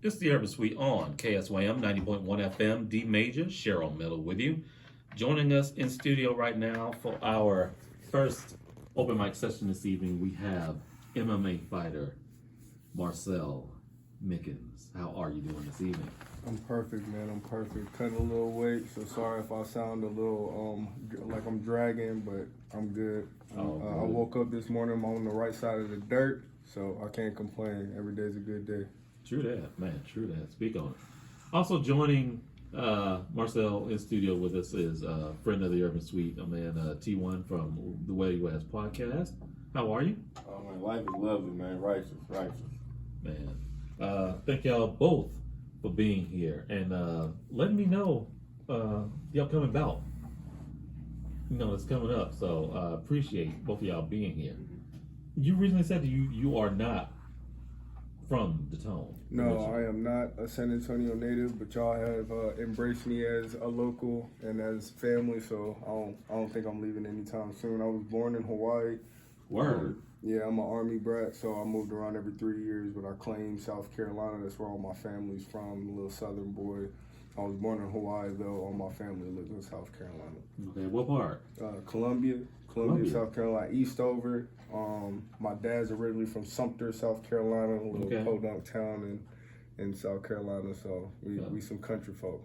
It's the Urban Suite on KSYM 90.1 FM. D Major, Cheryl Miller with you. Joining us in studio right now for our first open mic session this evening, we have MMA fighter Marcell Mickens. How are you doing this evening? I'm perfect, man. I'm perfect. Cutting a little weight, so sorry if I sound a little like I'm dragging, but I'm good. I woke up this morning, I'm on the right side of the dirt, so I can't complain. Every day's a good day. True that, man. True that. Speak on it. Also joining Marcell in studio with us is a friend of the Urban Suite, a man T1 from the Way West podcast. How are you? Oh man, life is lovely, man. Righteous. Man, thank y'all both for being here and letting me know the upcoming bout. You know, it's coming up, so appreciate both of y'all being here. You recently said that you are not from the Tone. No, I am not a San Antonio native, but y'all have embraced me as a local and as family, so I don't think I'm leaving anytime soon. I was born in Hawaii. Word. Yeah, I'm an Army brat, so I moved around every 3 years, but I claim South Carolina. That's where all my family's from, a little southern boy. I was born in Hawaii, though. All my family lives in South Carolina. Okay, what part? Columbia, South Carolina, Eastover. My dad's originally from Sumter, South Carolina, a little podunk town in South Carolina, so we some country folk.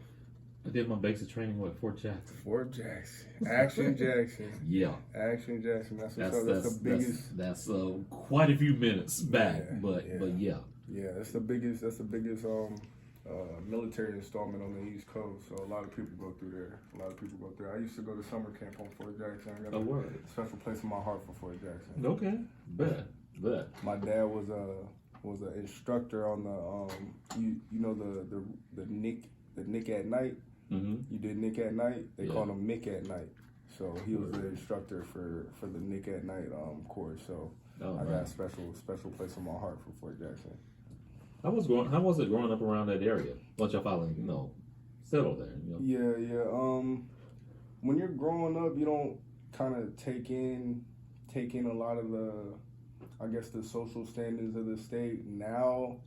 I did my basic training at Fort Jackson. Fort Jackson. Action Jackson. Yeah. Action Jackson. That's the biggest. That's quite a few minutes back, but yeah. Yeah, that's the biggest military installment on the East Coast, so a lot of people go through there. I used to go to summer camp on Fort Jackson. I got a special place in my heart for Fort Jackson. Okay, bet. My dad was an instructor on the you know the Nick at Night. Mm-hmm. You did Nick at Night. They called him Mick at Night. So he was the instructor for the Nick at Night course. So I got a special place in my heart for Fort Jackson. How was it growing up around that area? Once y'all finally, settled there. Yeah. When you're growing up, you don't kind of take in a lot of the social standards of the state. Now,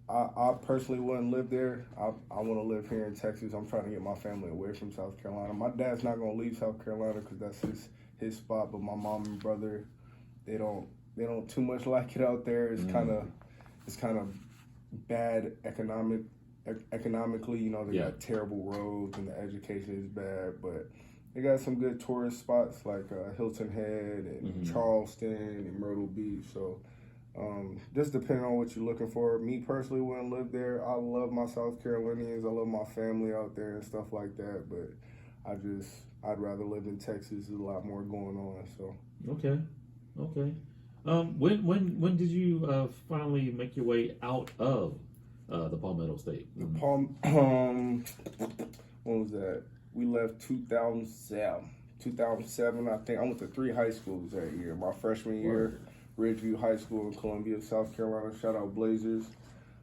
I personally wouldn't live there. I want to live here in Texas. I'm trying to get my family away from South Carolina. My dad's not gonna leave South Carolina because that's his spot. But my mom and brother, they don't too much like it out there. It's kind of bad economically. They got terrible roads and the education is bad. But they got some good tourist spots like Hilton Head and Charleston and Myrtle Beach. So. Just depending on what you're looking for. Me personally wouldn't live there. I love my South Carolinians. I love my family out there and stuff like that. But I'd rather live in Texas. There's a lot more going on. So okay. When did you finally make your way out of the Palmetto State? When was that? We left 2007. 2007. I think I went to 3 high schools that year. My freshman year. Ridgeview High School in Columbia, South Carolina. Shout out Blazers.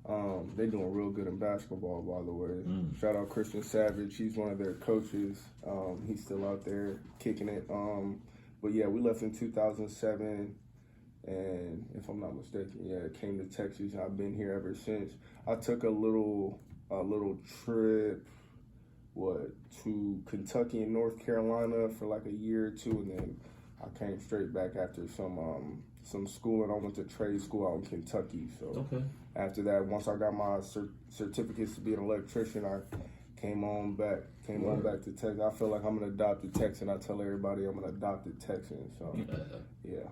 They're doing real good in basketball, by the way. Shout out Christian Savage. He's one of their coaches. He's still out there kicking it. But yeah, we left in 2007, and if I'm not mistaken, came to Texas. I've been here ever since. I took a little trip, to Kentucky and North Carolina for like a year or two, and then I came straight back after some school, and I went to trade school out in Kentucky. So after that, once I got my certificates to be an electrician, I came on back to Texas. I feel like I'm an adopted Texan. I tell everybody I'm an adopted Texan. So yeah.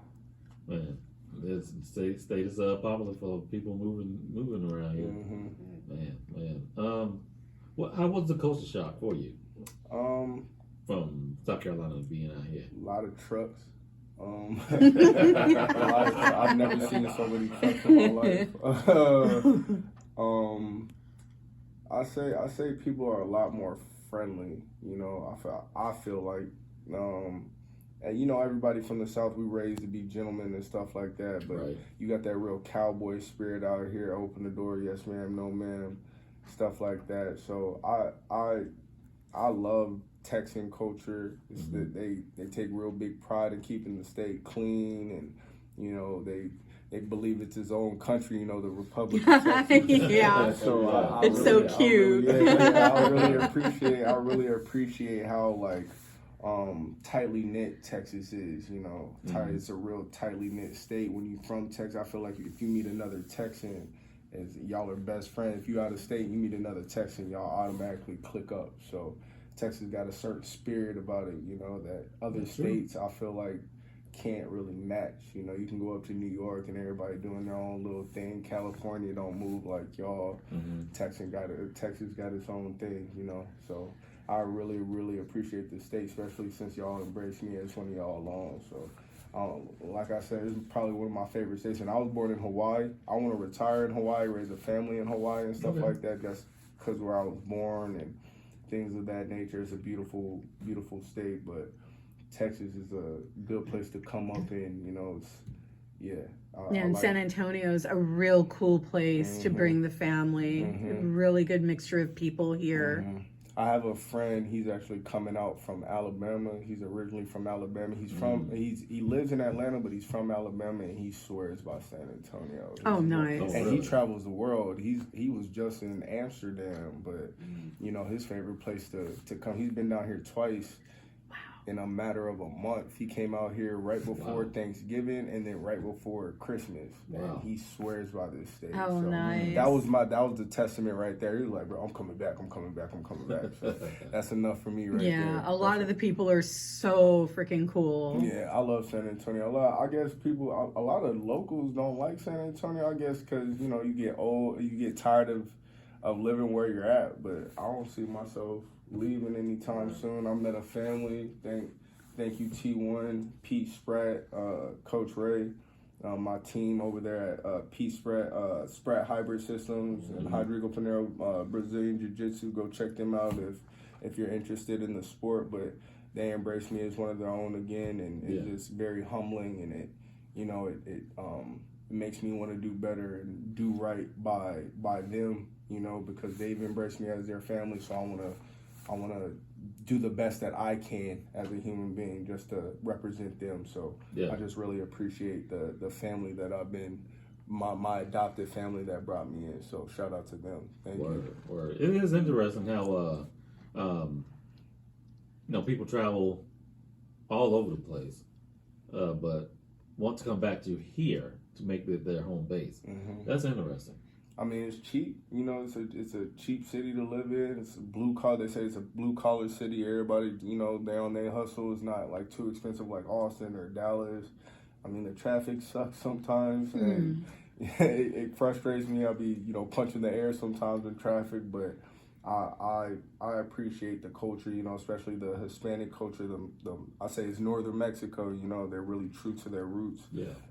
Man, this state is popular for people moving around here. Man. How was the culture shock for you? From South Carolina being out here? A lot of trucks. I've never seen so many trucks in my life. I say people are a lot more friendly. I feel like, and everybody from the South, we raised to be gentlemen and stuff like that. But you got that real cowboy spirit out here. Open the door, yes ma'am, no ma'am, stuff like that. So I love Texan culture. Is that they take real big pride in keeping the state clean You know, they believe it's his own country, you know, the Republic of Texas. Yeah. So It's so cute. I really appreciate how like tightly knit Texas is. You know, it's a real tightly knit state. When you from Texas, I feel like if you meet another Texan, as y'all are best friends. If you out of state, you meet another Texan, y'all automatically click up. So Texas got a certain spirit about it. You know that other states, I feel like, can't really match. You know, you can go up to New York and everybody doing their own little thing. California don't move like y'all. Texas got its own thing, you know. So I really, really appreciate the state, especially since y'all embraced me as one of y'all alone. So like I said, this is probably one of my favorite states. And I was born in Hawaii. I want to retire in Hawaii, raise a family in Hawaii and stuff like that. That's because where I was born and things of that nature. It's a beautiful, beautiful state, but Texas is a good place to come up in, you know. And San Antonio's a real cool place to bring the family. Really good mixture of people here. I have a friend, he's actually coming out from Alabama. He's originally from Alabama. He lives in Atlanta, but he's from Alabama, and he swears by San Antonio. Nice. And he travels the world. He was just in Amsterdam, but you know, his favorite place to come. He's been down here twice in a matter of a month. He came out here right before Thanksgiving and then right before Christmas. And he swears by this state. Nice. That was the testament right there. He was like, bro, I'm coming back. So that's enough for me right there. Yeah, a lot of the people are so freaking cool. Yeah, I love San Antonio. I guess a lot of locals don't like San Antonio, I guess, because, you know, you get old, you get tired of living where you're at. But I don't see myself leaving anytime soon. I met a family. Thank you, T1, Pete Spratt, Coach Ray, my team over there at Pete Spratt, Spratt Hybrid Systems, and Rodrigo Pinero, Brazilian Jiu-Jitsu. Go check them out if you're interested in the sport. But they embraced me as one of their own again, and it's just very humbling, and it makes me want to do better and do right by them, you know, because they've embraced me as their family. So I want to do the best that I can as a human being just to represent them. So I just really appreciate the family that I've been, my adopted family that brought me in. So shout out to them. Thank you. Word. It is interesting how, people travel all over the place, but want to come back to here to make their home base. That's interesting. I mean, it's cheap. You know, it's a cheap city to live in. It's a blue collar. They say it's a blue collar city. Everybody, you know, they on their hustle. It's not like too expensive like Austin or Dallas. I mean, the traffic sucks sometimes, and it frustrates me. I'll be, you know, punching the air sometimes in traffic, but I appreciate the culture. You know, especially the Hispanic culture. I say it's northern Mexico. You know, they're really true to their roots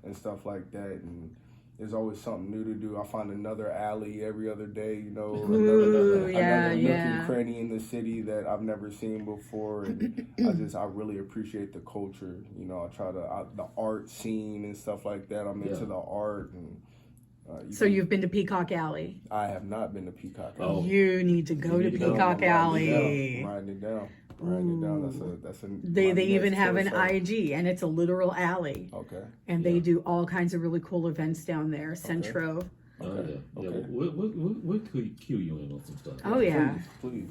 and stuff like that, and there's always something new to do. I find another alley every other day, you know, another nook and cranny in the city that I've never seen before. And I really appreciate the culture. You know, I try the art scene and stuff like that. I'm into the art. And so you've been to Peacock Alley? I have not been to Peacock Alley. You need to go to Peacock Alley. I'm writing it down. That's a. They even have an IG, and it's a literal alley. Okay. And they do all kinds of really cool events down there. Centro. Okay. We'll cue you in on some stuff. Oh yeah. Please.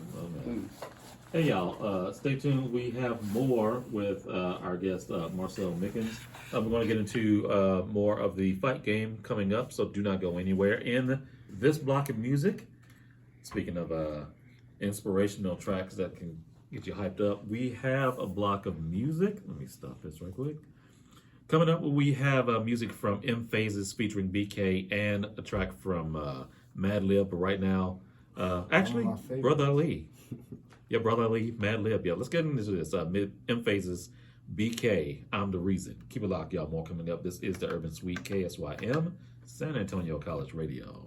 Hey y'all, stay tuned. We have more with our guest Marcell Mickens. We're going to get into more of the fight game coming up, so do not go anywhere. In this block of music, speaking of inspirational tracks that can get you hyped up, we have a block of music. Let me stop this right quick. Coming up, we have music from M Phases featuring BK and a track from Mad Lib. But right now, actually, Brother Ali. Yeah, Brother Ali, Mad Lib. Yeah, let's get into this. M Phases, BK, I'm the Reason. Keep it locked, y'all. More coming up. This is the Urban Suite, KSYM, San Antonio College Radio.